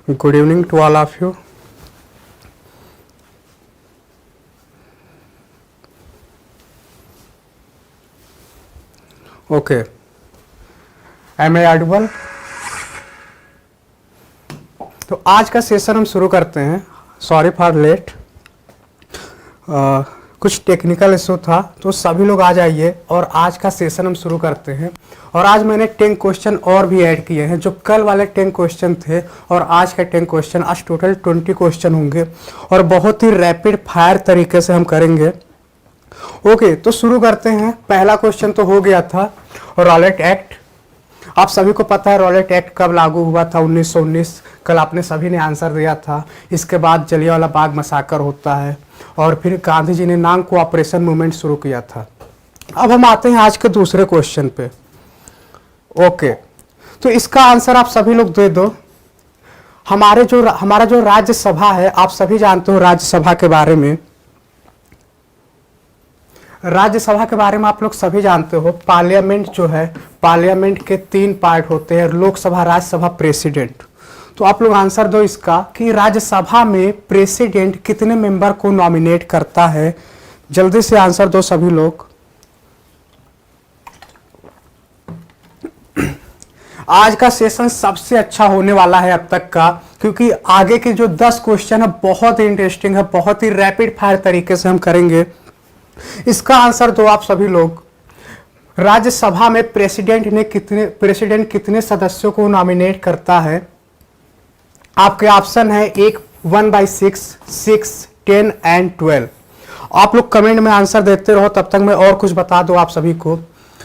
Good evening to all of you. Okay. Am I audible? तो आज का session हम शुरू करते हैं. Sorry for late. कुछ टेक्निकल इशू था तो सभी लोग आ जाइए और आज का सेशन हम शुरू करते हैं. और आज मैंने 10 क्वेश्चन और भी ऐड किए हैं. जो कल वाले 10 क्वेश्चन थे और आज के 10 क्वेश्चन, आज टोटल 20 क्वेश्चन होंगे और बहुत ही रैपिड फायर तरीके से हम करेंगे. ओके, तो शुरू करते हैं. पहला क्वेश्चन तो हो गया था रॉलेट एक्ट. आप सभी को पता है रॉलेट एक्ट कब लागू हुआ था, 1919. कल आपने सभी ने आंसर दिया था. इसके बाद जलियांवाला बाग मसाकर होता है और फिर गांधी जी ने नॉन कोऑपरेशन मूवमेंट शुरू किया था. अब हम आते हैं आज के दूसरे क्वेश्चन पे. ओके, तो इसका आंसर आप सभी लोग दे दो. हमारा जो राज्यसभा है, आप सभी जानते हो राज्यसभा के बारे में. राज्यसभा के बारे में आप लोग सभी जानते हो. पार्लियामेंट जो है, पार्लियामेंट के 3 पार्ट होते हैं, लोकसभा, राज्यसभा, प्रेसिडेंट. तो आप लोग आंसर दो इसका कि राज्यसभा में प्रेसिडेंट कितने मेंबर को नॉमिनेट करता है. जल्दी से आंसर दो सभी लोग. आज का सेशन सबसे अच्छा होने वाला है अब तक का, क्योंकि आगे के जो 10 क्वेश्चन है बहुत ही इंटरेस्टिंग है, बहुत ही रैपिड फायर तरीके से हम करेंगे. इसका आंसर दो आप सभी लोग. राज्यसभा में प्रेसिडेंट कितने सदस्यों को नॉमिनेट करता है. आपके ऑप्शन है 1/6, 6, 10 एंड 12. आप लोग कमेंट में आंसर देते रहो, तब तक मैं और कुछ बता दूं आप सभी को,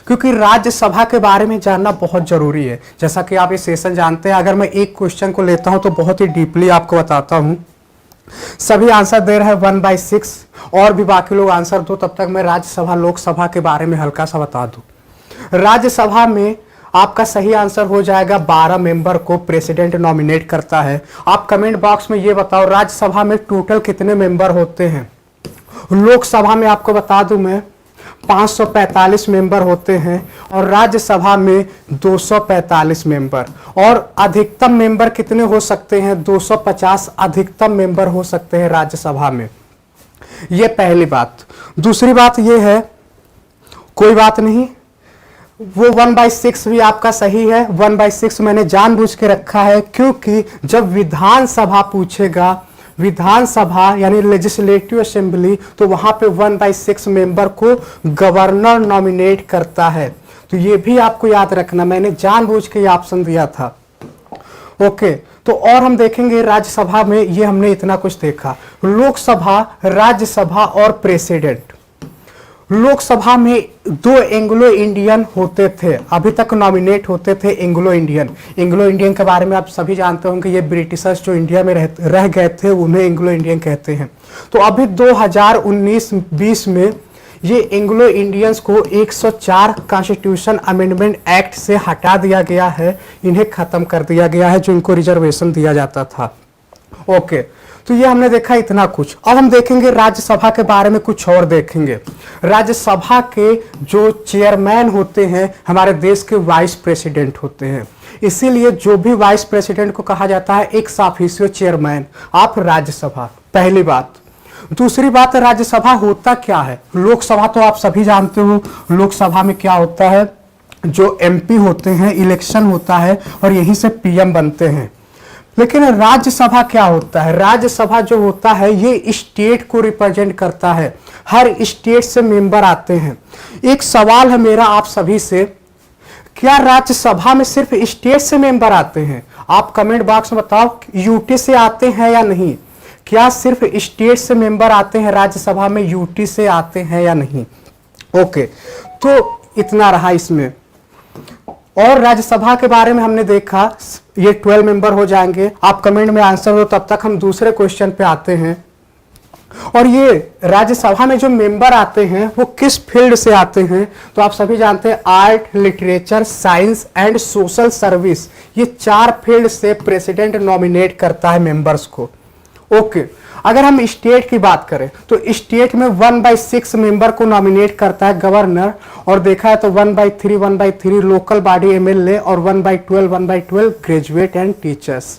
क्योंकि राज्यसभा के बारे में जानना बहुत जरूरी है. जैसा कि आप ये सेशन जानते हैं, अगर मैं एक क्वेश्चन को लेता हूं तो बहुत ही डीपली आपको बताता हूं. सभी आंसर दे रहे हैं 1/6 और भी बाकी लोग आंसर दो, तब तक मैं राज्यसभा लोकसभा के बारे में हल्का सा बता दूं. राज्यसभा में आपका सही आंसर हो जाएगा 12 मेंबर को प्रेसिडेंट नॉमिनेट करता है. आप कमेंट बॉक्स में ये बताओ राज्यसभा में टोटल कितने मेंबर होते हैं. लोकसभा में आपको बता दूं मैं 545 मेंबर होते हैं और राज्यसभा में 245 मेंबर. और अधिकतम मेंबर कितने हो सकते हैं, 250 अधिकतम मेंबर हो सकते हैं राज्यसभा में. यह पहली बात. दूसरी बात यह है, कोई बात नहीं, वो 1/6 भी आपका सही है. 1/6 मैंने जानबूझ के रखा है क्योंकि जब विधानसभा पूछेगा, विधानसभा यानी लेजिस्लेटिव असेंबली, तो वहां पे 1/6 मेंबर को गवर्नर नॉमिनेट करता है. तो ये भी आपको याद रखना, मैंने जानबूझ के ये ऑप्शन दिया था. ओके, तो और हम देखेंगे राज्यसभा में, ये हमने इतना कुछ देखा. लोकसभा, राज्यसभा और प्रेसिडेंट. लोकसभा में 2 एंग्लो इंडियन होते थे, अभी तक नॉमिनेट होते थे एंग्लो इंडियन. एंग्लो इंडियन के बारे में आप सभी जानते होंगे, ये ब्रिटिशर्स जो इंडिया में रह गए थे उन्हें एंग्लो इंडियन कहते हैं. तो अभी 2019-20 में ये एंग्लो इंडियंस को 104 कॉन्स्टिट्यूशन अमेंडमेंट एक्ट से हटा दिया गया है. इन्हें खत्म कर दिया गया है, जो इनको रिजर्वेशन दिया जाता था. ओके, तो ये हमने देखा इतना कुछ. अब हम देखेंगे राज्यसभा के बारे में कुछ और देखेंगे. राज्यसभा के जो चेयरमैन होते हैं हमारे देश के वाइस प्रेसिडेंट होते हैं. इसीलिए जो भी वाइस प्रेसिडेंट को कहा जाता है ex officio chairman of Rajya Sabha. पहली बात. दूसरी बात, राज्यसभा होता क्या है. लोकसभा तो आप सभी जानते हो, लोकसभा में क्या होता है, जो एमपी होते हैं, इलेक्शन होता है और यहीं से पीएम बनते हैं. लेकिन राज्यसभा क्या होता है. राज्यसभा जो होता है ये स्टेट को रिप्रेजेंट करता है. हर स्टेट से मेंबर आते हैं. एक सवाल है मेरा आप सभी से, क्या राज्यसभा में सिर्फ स्टेट से मेंबर आते हैं. आप कमेंट बॉक्स में बताओ, यूटी से आते हैं या नहीं. क्या सिर्फ स्टेट से मेंबर आते हैं राज्यसभा में, यूटी से आते हैं या नहीं. ओके, तो इतना रहा इसमें. और राज्यसभा के बारे में हमने देखा, ये 12 मेंबर हो जाएंगे. आप कमेंट में आंसर दो, तब तक हम दूसरे क्वेश्चन पे आते हैं. और ये राज्यसभा में जो मेंबर आते हैं वो किस फील्ड से आते हैं. तो आप सभी जानते हैं art, literature, science and social service, ये 4 फील्ड से प्रेसिडेंट नॉमिनेट करता है मेंबर्स को. ओके, अगर हम स्टेट की बात करें तो स्टेट में 1/6 मेंबर को नॉमिनेट करता है गवर्नर. और देखा है तो 1/3 लोकल बॉडी एमएलए और 1/12 ग्रेजुएट एंड टीचर्स.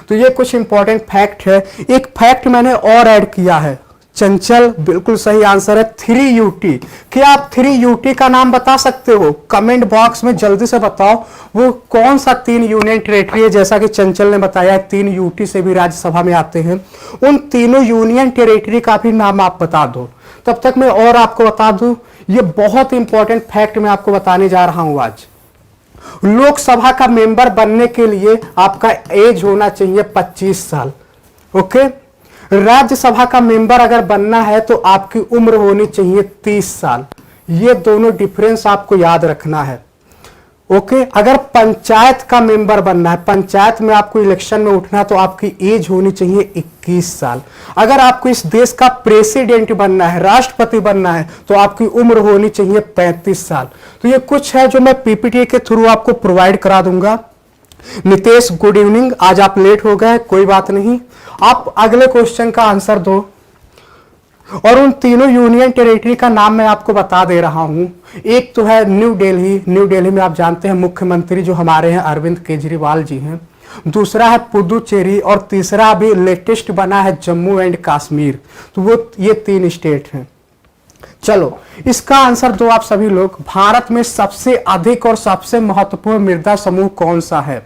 तो ये कुछ इंपॉर्टेंट फैक्ट है। एक फैक्ट मैंने और ऐड किया है, चंचल बिल्कुल सही आंसर है 3UT। क्या आप 3UT का नाम बता सकते हो? कमेंट बॉक्स में जल्दी से बताओ वो कौन सा 3 यूनियन टेरिटरी है। जैसा कि चंचल ने बताया 3UT से भी राज्यसभा में आते हैं। उन तीनों यूनियन टेरिटरी का भी नाम आप बता दो। तब तक मैं और आपको बता दूं, ये बहुत इंपॉर्टेंट फैक्ट मैं आपको बताने जा रहा हूं आज। लोकसभा का मेंबर बनने के लिए आपका एज होना चाहिए 25 साल। ओके, राज्यसभा का मेंबर अगर बनना है तो आपकी उम्र होनी चाहिए 30 साल। ये दोनों डिफरेंस आपको याद रखना है। ओके, अगर पंचायत का मेंबर बनना है, पंचायत में आपको इलेक्शन में उठना है, तो आपकी एज होनी चाहिए 21 साल। अगर आपको इस देश का प्रेसिडेंट बनना है, राष्ट्रपति बनना है, तो आपकी उम्र होनी चाहिए 35 साल। तो ये कुछ है जो मैं पीपीटी के थ्रू आपको प्रोवाइड करा दूंगा। नितेश गुड इवनिंग, आज आप लेट हो गए, कोई बात नहीं, आप अगले क्वेश्चन का आंसर दो। और उन तीनों यूनियन टेरिटरी का नाम मैं आपको बता दे रहा हूं। एक तो है न्यू दिल्ली, न्यू दिल्ली में आप जानते हैं मुख्यमंत्री जो हमारे हैं अरविंद केजरीवाल जी हैं। दूसरा है पुदुचेरी और तीसरा अभी लेटेस्ट बना है जम्मू एंड कश्मीर। तो वो ये 3 स्टेट हैं। चलो इसका आंसर दो आप सभी लोग। भारत में सबसे अधिक और सबसे महत्वपूर्ण मृदा समूह कौन सा है?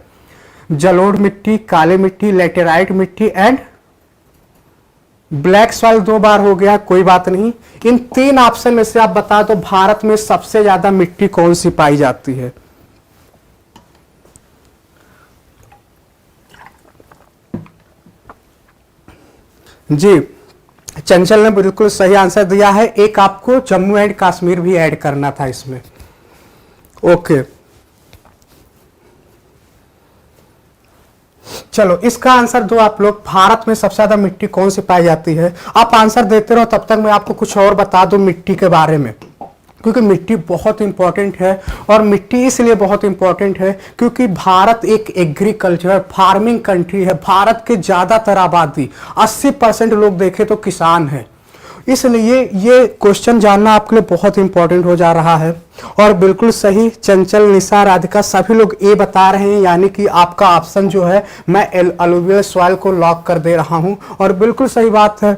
जलोढ़ मिट्टी, काली मिट्टी, लेटेराइट मिट्टी एंड ब्लैक सॉइल 2 बार हो गया, कोई बात नहीं। इन 3 ऑप्शन में से आप बता दो भारत में सबसे ज्यादा मिट्टी कौन सी पाई जाती है? जी, चंचल ने बिल्कुल सही आंसर दिया है। एक आपको जम्मू एंड कश्मीर भी ऐड करना था इसमें। ओके, चलो इसका आंसर दो आप लोग। भारत में सबसे ज्यादा मिट्टी कौन सी पाई जाती है? आप आंसर देते रहो, तब तक मैं आपको कुछ और बता दूं मिट्टी के बारे में, क्योंकि मिट्टी बहुत इंपॉर्टेंट है। और मिट्टी इसलिए बहुत इंपॉर्टेंट है क्योंकि भारत एक एग्रीकल्चर फार्मिंग कंट्री है। भारत के ज्यादातर आबादी 80% लोग देखे तो किसान है। इसलिए ये क्वेश्चन जानना आपके लिए बहुत इंपॉर्टेंट हो जा रहा है। और बिल्कुल सही, चंचल, निशा, राधिका सभी लोग ए बता रहे हैं, यानी कि आपका ऑप्शन जो है मैं अलुवियल सॉइल को लॉक कर दे रहा हूं। और बिल्कुल सही बात है,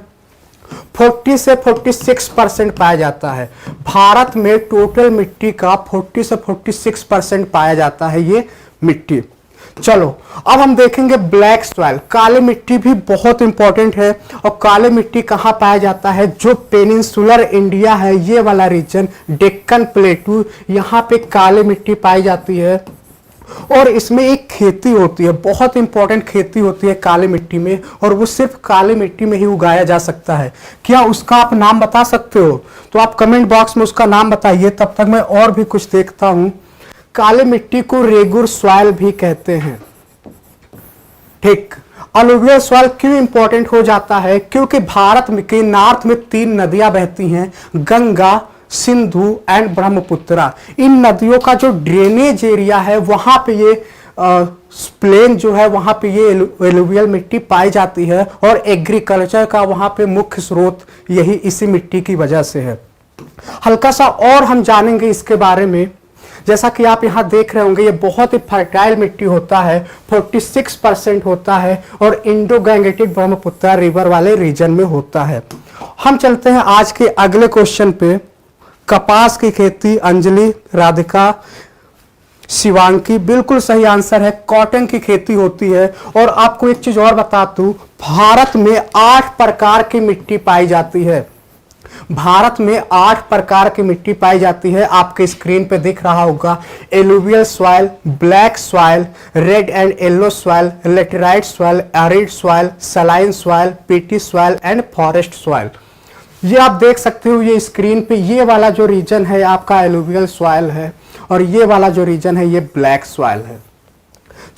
40 से 46% पाया जाता है। भारत में टोटल मिट्टी का 40 से 46% पाया जाता है ये मिट्टी। चलो अब हम देखेंगे ब्लैक सॉइल, काली मिट्टी भी बहुत इंपॉर्टेंट है। और काली मिट्टी कहां पाया जाता है? जो पेनिनसुलर इंडिया है, ये वाला रीजन, डेक्कन प्लेटू, यहां पे काली मिट्टी पाई जाती है। और इसमें एक खेती होती है, बहुत इंपॉर्टेंट खेती होती है काली मिट्टी में, और वो सिर्फ काली मिट्टी में ही उगाया जा सकता है। क्या उसका आप नाम बता सकते हो? तो आप कमेंट बॉक्स में उसका नाम बताइए, तब तक मैं और भी कुछ देखता हूं। काली मिट्टी को रेगुर सॉइल भी कहते हैं। ठीक, अलुवियल सॉइल क्यों इंपॉर्टेंट हो जाता है? क्योंकि भारत के नॉर्थ में 3 नदियां बहती हैं, गंगा, सिंधु एंड ब्रह्मपुत्रा। इन नदियों का जो ड्रेनेज एरिया है वहां पे ये प्लेन जो है वहां पे ये एलुवियल मिट्टी पाई जाती है। और एग्रीकल्चर का वहां पे मुख्य स्रोत यही इसी मिट्टी की वजह से है। हल्का सा और हम जानेंगे इसके बारे में। जैसा कि आप यहां देख रहे होंगे, ये बहुत ही फर्टाइल मिट्टी होता है, 46% होता है, और इंडो गैंगेटिक ब्रह्मपुत्र रिवर वाले रीजन में होता है। हम चलते हैं आज के अगले क्वेश्चन पे। कपास की खेती, अंजलि, राधिका, शिवांकी, बिल्कुल सही आंसर है, कॉटन की खेती होती है। और आपको एक चीज और बता दूं, भारत में 8 प्रकार की मिट्टी पाई जाती है। भारत में 8 प्रकार की मिट्टी पाई जाती है। आपके स्क्रीन पे दिख रहा होगा, alluvial soil, black soil, red and yellow soil, laterite soil, arid soil, saline soil, PT soil and forest soil. ये आप देख सकते हो ये स्क्रीन पे, ये वाला जो रीजन है आपका एलुवियल सॉइल है, और ये वाला जो रीजन है ये ब्लैक सॉइल है।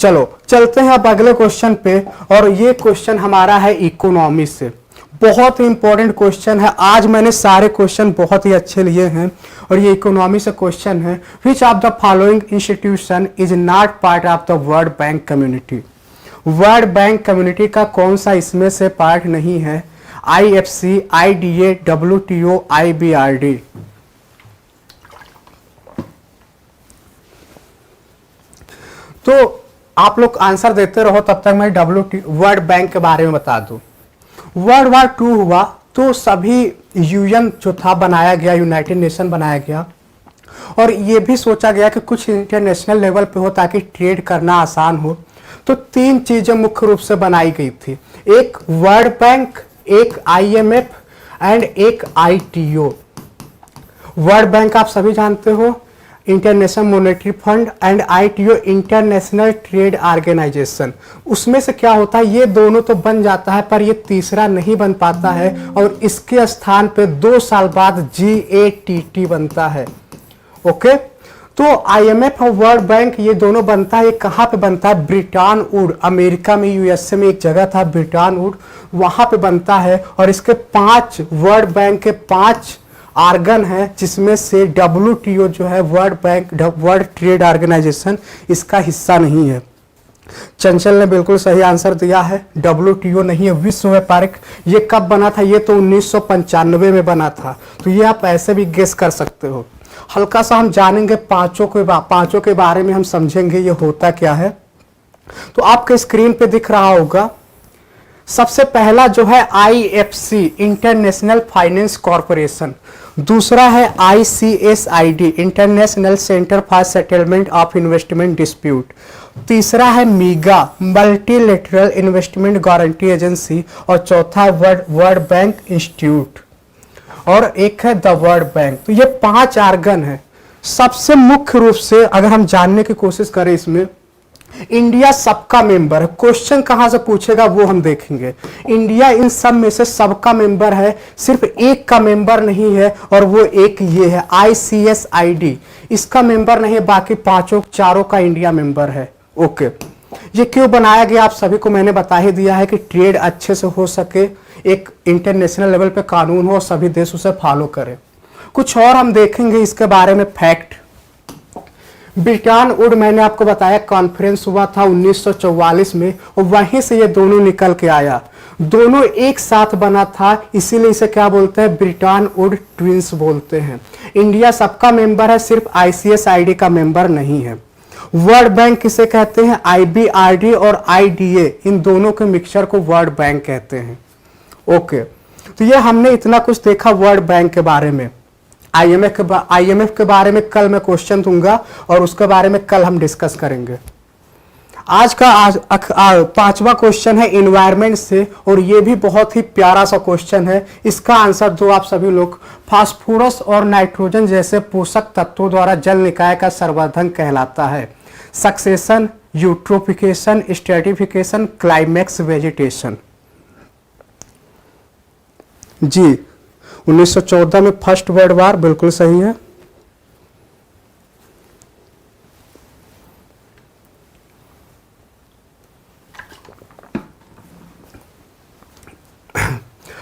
चलो चलते हैं अब अगले क्वेश्चन पे, और ये क्वेश्चन हमारा है इकोनॉमी से। बहुत ही इंपॉर्टेंट क्वेश्चन है। आज मैंने सारे क्वेश्चन बहुत ही अच्छे लिए हैं, और ये इकोनॉमी से क्वेश्चन है। Which of the following institution is not part of the world bank community? World bank community का कौन सा इसमें से पार्ट नहीं है? IFC, IDA, WTO, IBRD। तो आप लोग आंसर देते रहो, तब तक मैं वर्ल्ड बैंक के बारे में बता दूं। वर्ल्ड वार 2 हुआ तो सभी यूएन जो था बनाया गया, यूनाइटेड नेशन बनाया गया, और ये भी सोचा गया कि कुछ इंटरनेशनल लेवल पे हो ताकि ट्रेड करना आसान हो। तो 3 चीजें मुख्य रूप से बनाई गई थी, एक वर्ल्ड बैंक, एक आईएमएफ एंड एक आईटीओ। वर्ल्ड बैंक आप सभी जानते हो, international monetary fund, and ITO international trade organisation. उसमें से क्या होता है, ये दोनों तो बन जाता है पर ये तीसरा नहीं बन पाता है, और इसके स्थान पे 2 साल बाद GATT बनता है। ओके, तो आईएमएफ और वर्ल्ड बैंक ये दोनों बनता है। ये कहाँ पे बनता है, ब्रिटेन वुड, अमेरिका में, यूएसए में एक जगह था ब्रिटेन वुड, वहां पे बनता है। और इसके 5 वर्ल्ड बैंक के 5 आर्गन है, जिसमें से WTO जो है, world bank, world trade organisation, इसका हिस्सा नहीं है। चंचल ने बिल्कुल सही आंसर दिया है, WTO नहीं है, विश्व व्यापारिक। ये कब बना था, ये तो 1995 में बना था। तो ये आप ऐसे भी गेस कर सकते हो। हल्का सा हम जानेंगे पांचों के बारे में हम समझेंगे ये होता क्या है। तो आपके स्क्रीन पे दिख रहा होगा, सबसे पहला जो है IFC, इंटरनेशनल फाइनेंस कॉरपोरेशन। दूसरा है ICSID, international centre for settlement of investment dispute. तीसरा है मीगा, मल्टीलेटरल इन्वेस्टमेंट गारंटी एजेंसी। और चौथा है वर्ल्ड बैंक इंस्टीट्यूट, और एक है द वर्ल्ड बैंक। तो ये 5 आर्गन है। सबसे मुख्य रूप से अगर हम जानने की कोशिश करें, इसमें इंडिया सबका मेंबर है। क्वेश्चन कहां से पूछेगा वो हम देखेंगे। इंडिया इन सब में से सबका मेंबर है, सिर्फ एक का मेंबर नहीं है, और वो एक ये है ICSID, इसका मेंबर नहीं है। बाकी चारों का इंडिया मेंबर है। ओके, ये क्यों बनाया गया आप सभी को मैंने बता ही दिया है कि ट्रेड अच्छे से हो सके, एक इंटरनेशनल लेवल पे कानून हो, सभी देश उसे फॉलो करें। कुछ और हम देखेंगे इसके बारे में फैक्ट। ब्रिटेन वुड, मैंने आपको बताया, कॉन्फ्रेंस हुआ था 1944 में, और वहीं से ये दोनों निकल के आया। दोनों एक साथ बना था, इसीलिए इसे क्या बोलते हैं, ब्रिटेन वुड ट्विंस बोलते हैं। इंडिया सबका मेंबर है, सिर्फ ICSID का मेंबर नहीं है। वर्ल्ड बैंक किसे कहते हैं, IBRD और IDA, इन दोनों के मिक्सचर को वर्ल्ड बैंक कहते हैं। ओके, तो ये हमने इतना कुछ देखा वर्ल्ड बैंक के बारे में। IMF के बारे में कल मैं क्वेश्चन दूंगा, और उसके बारे में कल हम डिस्कस करेंगे। आज का 5वां क्वेश्चन है इन्वायरमेंट से, और ये भी बहुत ही प्यारा सा क्वेश्चन है। इसका आंसर दो आप सभी लोग। फास्फोरस और नाइट्रोजन जैसे पोषक तत्वों द्वारा जल निकाय का संवर्धन कहलाता है। Succession, eutrophication, stratification, climax vegetation. जी, 1914 में फर्स्ट वर्ल्ड वार, बिल्कुल सही है।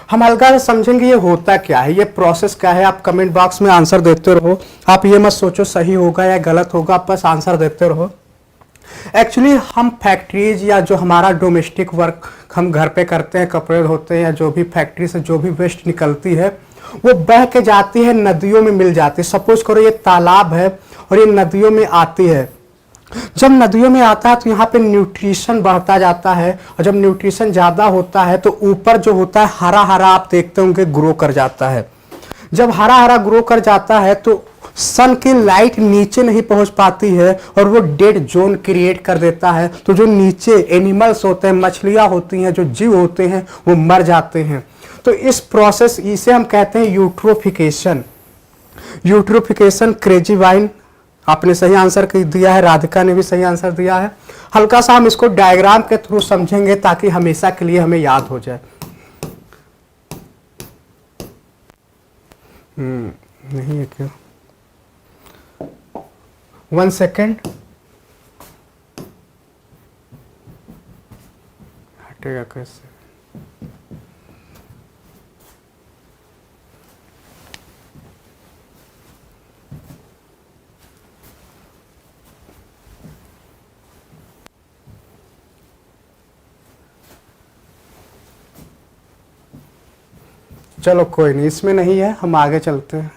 हम हल्का से समझेंगे ये होता क्या है, ये प्रोसेस क्या है। आप कमेंट बॉक्स में आंसर देते रहो। आप ये मत सोचो सही होगा या गलत होगा, आप बस आंसर देते रहो। एक्चुअली हम फैक्ट्रीज या जो हमारा डोमेस्टिक वर्क हम घर पे करते हैं, कपड़े धोते हैं, या जो भी फैक्ट्री से जो भी वेस्ट निकलती है वो बह के जाती है, नदियों में मिल जाती है। सपोज करो ये तालाब है और ये नदियों में आती है। जब नदियों में आता है तो यहाँ पे न्यूट्रिशन बढ़ता जाता है, और जब न्यूट्रिशन ज़्यादा होता है तो ऊपर जो होता है हरा हरा, आप देखते होंगे, ग्रो कर जाता है। जब हरा हरा ग्रो कर जाता है तो सन की लाइट नीचे नहीं पहुंच पाती है, और वो डेड जोन क्रिएट कर देता है। तो जो नीचे एनिमल्स होते हैं, मछलियां होती हैं, जो जीव होते हैं, वो मर जाते हैं। तो इस प्रोसेस, इसे हम कहते हैं यूट्रोफिकेशन। यूट्रोफिकेशन, क्रेजी वाइन, आपने सही आंसर दिया है, राधिका ने भी सही आंसर दिया है। हल्का सा हम इसको डायग्राम के थ्रू समझेंगे ताकि हमेशा के लिए हमें याद हो जाए। नहीं है क्या, 1 सेकेंड, हटेगा कैसे। चलो कोई नहीं, इसमें नहीं है, हम आगे चलते हैं।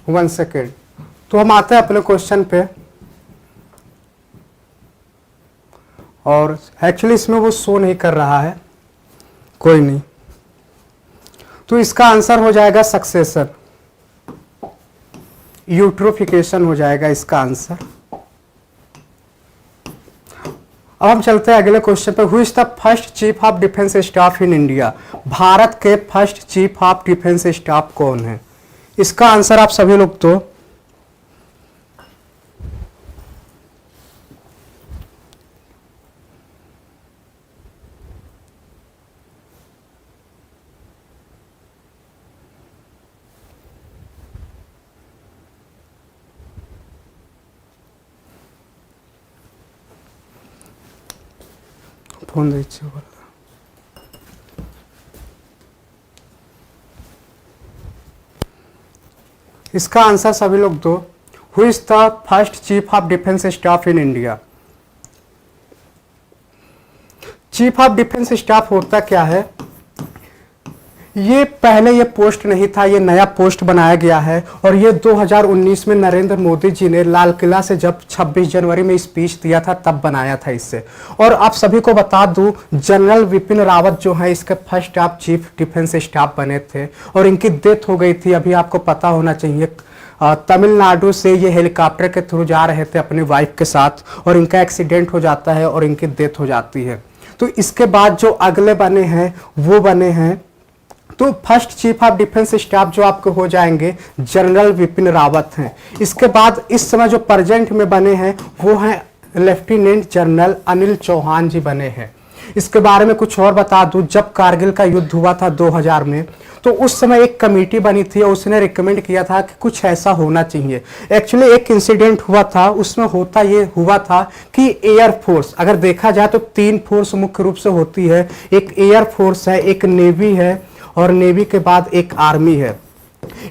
1 सेकेंड। तो हम आते हैं अपने क्वेश्चन पे, और एक्चुअली इसमें वो शो नहीं कर रहा है, कोई नहीं। तो इसका आंसर हो जाएगा सक्सेशन, यूट्रोफिकेशन हो जाएगा इसका आंसर। अब हम चलते हैं अगले क्वेश्चन पे। Who is the first chief of defence staff in India? Bharat के first chief of defence staff कौन है? इसका आंसर आप सभी लोग तो फोन दीजिए। इसका आंसर सभी लोग दो। Who is the first chief of defence staff in India? Chief of defence staff होता क्या है? ये पहले ये पोस्ट नहीं था, ये नया पोस्ट बनाया गया है, और ये 2019 में नरेंद्र मोदी जी ने लाल किला से जब 26 जनवरी में स्पीच दिया था तब बनाया था इससे। और आप सभी को बता दूं, जनरल विपिन रावत जो है इसके first of chief defence staff बने थे, और इनकी डेथ हो गई थी। अभी आपको पता होना चाहिए, तमिलनाडु से ये हेलीकॉप्टर के थ्रू जा रहे थे अपनी वाइफ के साथ, और इनका एक्सीडेंट हो जाता है और इनकी डेथ हो जाती है। तो इसके बाद जो अगले बने हैं वो बने हैं, तो first chief of defence staff जो आपके हो जाएंगे जनरल विपिन रावत हैं। इसके बाद इस समय जो प्रेजेंट में बने हैं वो हैं लेफ्टिनेंट जनरल अनिल चौहान जी बने हैं। इसके बारे में कुछ और बता दूं, जब कारगिल का युद्ध हुआ था 2000 में, तो उस समय एक कमेटी बनी थी और उसने रिकमेंड किया था कि कुछ ऐसा होना चाहिए। एक्चुअली एक इंसिडेंट हुआ था, उसमें होता ये हुआ था कि एयर फोर्स, अगर देखा जाए तो 3 फोर्स मुख्य रूप से होती है, एक एयर फोर्स है, एक नेवी है, और नेवी के बाद एक आर्मी है।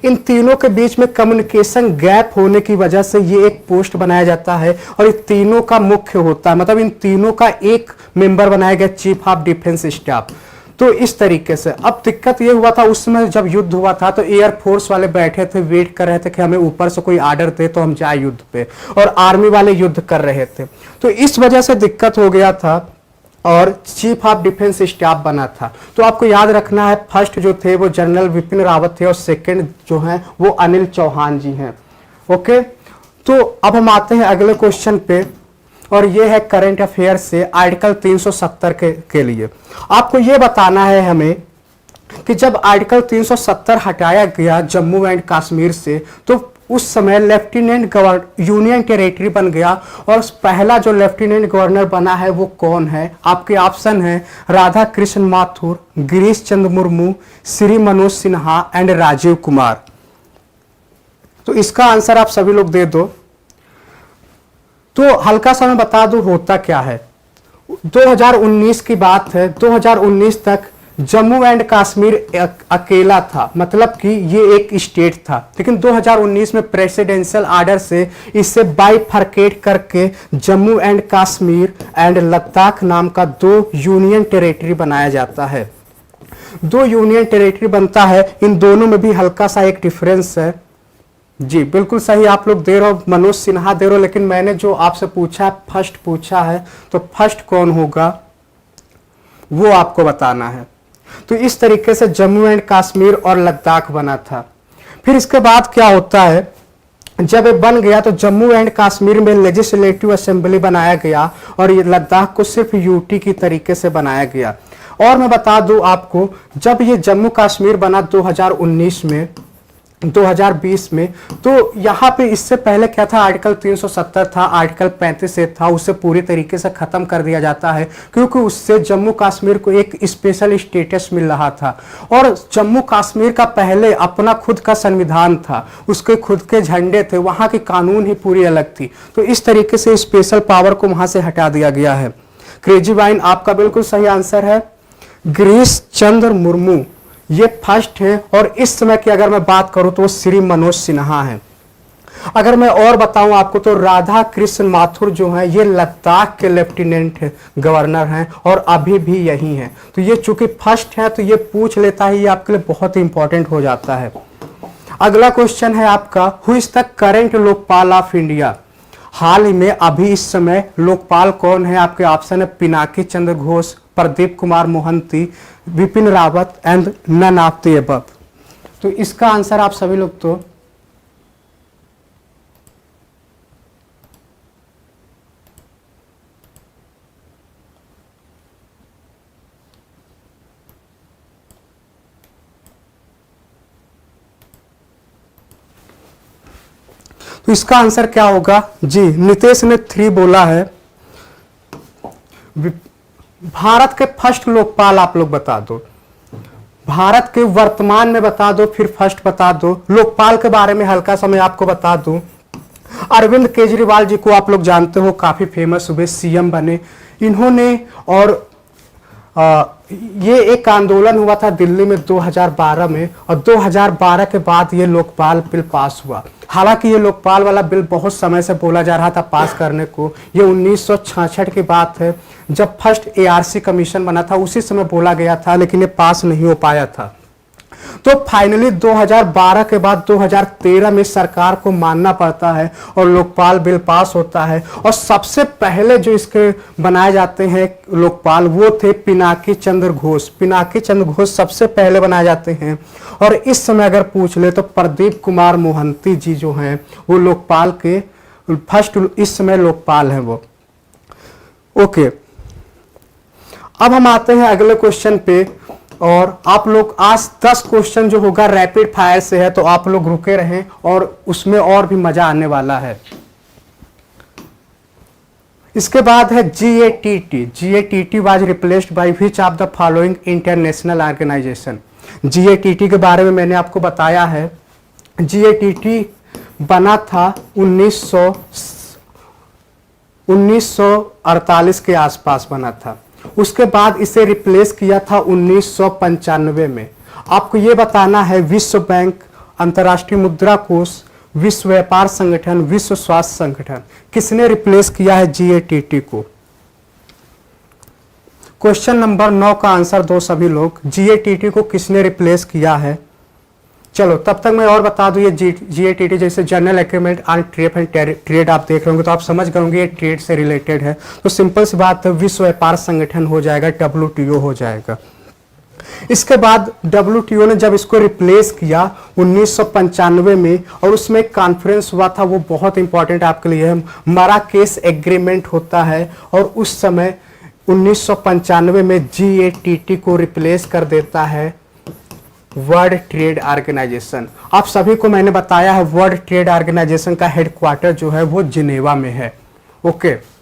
इन तीनों के बीच में कम्युनिकेशन गैप होने की वजह से ये एक पोस्ट बनाया जाता है, और इन तीनों का मुख्य होता है, मतलब इन तीनों का एक मेंबर बनाया गया चीफ ऑफ डिफेंस स्टाफ। तो इस तरीके से अब दिक्कत ये हुआ था, उस समय जब युद्ध हुआ था तो एयरफोर्स वाले बैठे थे, वेट कर रहे थे कि हमें ऊपर से कोई आर्डर दे तो हम जाए युद्ध पे, और आर्मी वाले युद्ध कर रहे थे। तो इस वजह से दिक्कत हो गया था और चीफ ऑफ डिफेंस स्टाफ बना था। तो आपको याद रखना है, फर्स्ट जो थे वो जनरल विपिन रावत थे, और सेकंड जो हैं वो अनिल चौहान जी हैं। ओके, तो अब हम आते हैं अगले क्वेश्चन पे, और ये है करंट अफेयर से आर्टिकल 370 के लिए। आपको ये बताना है हमें कि जब आर्टिकल 370 हटाया गया जम्मू एंड कश्मीर से, तो उस समय लेफ्टिनेंट गवर्नर यूनियन टेरिटरी बन गया, और पहला जो लेफ्टिनेंट गवर्नर बना है वो कौन है? आपके ऑप्शन है राधा कृष्ण माथुर, गिरीश चंद्र मुर्मू, श्री मनोज सिन्हा एंड राजीव कुमार। तो इसका आंसर आप सभी लोग दे दो। तो हल्का सा मैं बता दूं होता क्या है। 2019 की बात है, 2019 तक जम्मू एंड कश्मीर अकेला था, मतलब कि ये एक स्टेट था, लेकिन 2019 में प्रेसिडेंशियल आर्डर से इसे बाइफरकेट करके जम्मू एंड कश्मीर एंड लद्दाख नाम का 2 यूनियन टेरिटरी बनाया जाता है। 2 यूनियन टेरिटरी बनता है, इन दोनों में भी हल्का सा एक डिफरेंस है। जी बिल्कुल सही आप लोग दे रहे हो, मनोज सिन्हा दे रहे हो, लेकिन मैंने जो आपसे पूछा फर्स्ट पूछा है, तो फर्स्ट कौन होगा वो आपको बताना है। तो इस तरीके से जम्मू एंड कश्मीर और लद्दाख बना था। फिर इसके बाद क्या होता है, जब ये बन गया तो जम्मू एंड कश्मीर में लेजिस्लेटिव असेंबली बनाया गया, और ये लद्दाख को सिर्फ यूटी की तरीके से बनाया गया। और मैं बता दूं आपको, जब ये जम्मू कश्मीर बना 2019 में, 2020 में, तो यहाँ पे इससे पहले क्या था, आर्टिकल 370 था, आर्टिकल 35 से था, उसे पूरी तरीके से खत्म कर दिया जाता है, क्योंकि उससे जम्मू कश्मीर को एक स्पेशल स्टेटस मिल रहा था। और जम्मू कश्मीर का पहले अपना खुद का संविधान था, उसके खुद के झंडे थे, वहाँ की कानून ही पूरी अलग थी। तो इस तरीके से स्पेशल पावर को वहाँ से हटा दिया गया है। क्रेजी वाइन आपका बिल्कुल सही आंसर है, गिरीश चंद्र मुर्मू ये फर्स्ट है, और इस समय की अगर मैं बात करूं तो वो श्री मनोज सिन्हा है। अगर मैं और बताऊं आपको तो राधा कृष्ण माथुर जो है ये लद्दाख के लेफ्टिनेंट गवर्नर हैं, और अभी भी यही हैं। तो ये चूंकि फर्स्ट है तो ये पूछ लेता है, ये आपके लिए बहुत इंपॉर्टेंट हो जाता है। अगला क्वेश्चन है आपका, who is the current Lokpal of India. हाल ही में अभी इस समय लोकपाल कौन है? आपके ऑप्शन है Pinaki Chandra Ghose, Pradeep Kumar Mohanty, Bipin Rawat and none of the above. तो इसका आंसर आप सभी लोग तो इसका आंसर क्या होगा जी? नितेश ने 3 बोला है। भारत के फर्स्ट लोकपाल आप लोग बता दो, भारत के वर्तमान में बता दो, फिर फर्स्ट बता दो। लोकपाल के बारे में हल्का सा मैं आपको बता दूं, अरविंद केजरीवाल जी को आप लोग जानते हो, काफी फेमस हुए, सीएम बने इन्होंने। और ये एक आंदोलन हुआ था दिल्ली में 2012 में, और 2012 के बाद ये लोकपाल बिल पास हुआ। हालांकि ये लोकपाल वाला बिल बहुत समय से बोला जा रहा था पास करने को, ये 1966 की बात है जब फर्स्ट एआरसी कमीशन बना था, उसी समय बोला गया था, लेकिन ये पास नहीं हो पाया था। तो फाइनली 2012 के बाद 2013 में सरकार को मानना पड़ता है और लोकपाल बिल पास होता है। और सबसे पहले जो इसके बनाए जाते हैं लोकपाल वो थे पिनाकी चंद्र घोष। पिनाकी चंद्र घोष सबसे पहले बनाए जाते हैं। और इस समय अगर पूछ ले तो प्रदीप कुमार मोहंती जी जो हैं वो लोकपाल के फर्स्ट इस समय लोकपाल हैं वो। ओके, अब हम आते हैं अगले क्वेश्चन पे। और आप लोग आज 10 क्वेश्चन जो होगा रैपिड फायर से है, तो आप लोग रुके रहें और उसमें और भी मजा आने वाला है। इसके बाद है GATT। GATT was replaced by which of the following international organisation. GATT के बारे में मैंने आपको बताया है। GATT बना था 1948 के आसपास बना था। उसके बाद इसे रिप्लेस किया था 1995 में। आपको ये बताना है विश्व बैंक, अंतर्राष्ट्रीय मुद्रा कोष, विश्व व्यापार संगठन, विश्व स्वास्थ्य संगठन, किसने रिप्लेस किया है GATT को? क्वेश्चन नंबर 9 का आंसर दो सभी लोग। GATT को किसने रिप्लेस किया है? चलो तब तक मैं और बता दूं, ये GATT जैसे general agreement on trade and trade आप देख रहे होंगे तो आप समझ गए होंगे ये ट्रेड से रिलेटेड है। तो सिंपल सी बात है, विश्व व्यापार संगठन हो जाएगा, WTO हो जाएगा। इसके बाद WTO ने जब इसको रिप्लेस किया 1995 में, और उसमें एक कॉन्फ्रेंस हुआ था, वो बहुत इंपॉर्टेंट आपके लिए है, मराकेश एग्रीमेंट होता है। और उस समय 1995 में GATT को रिप्लेस कर देता है वर्ल्ड ट्रेड ऑर्गेनाइजेशन। आप सभी को मैंने बताया है वर्ल्ड ट्रेड ऑर्गेनाइजेशन का हेडक्वार्टर जो है वो जिनेवा में है। ओके,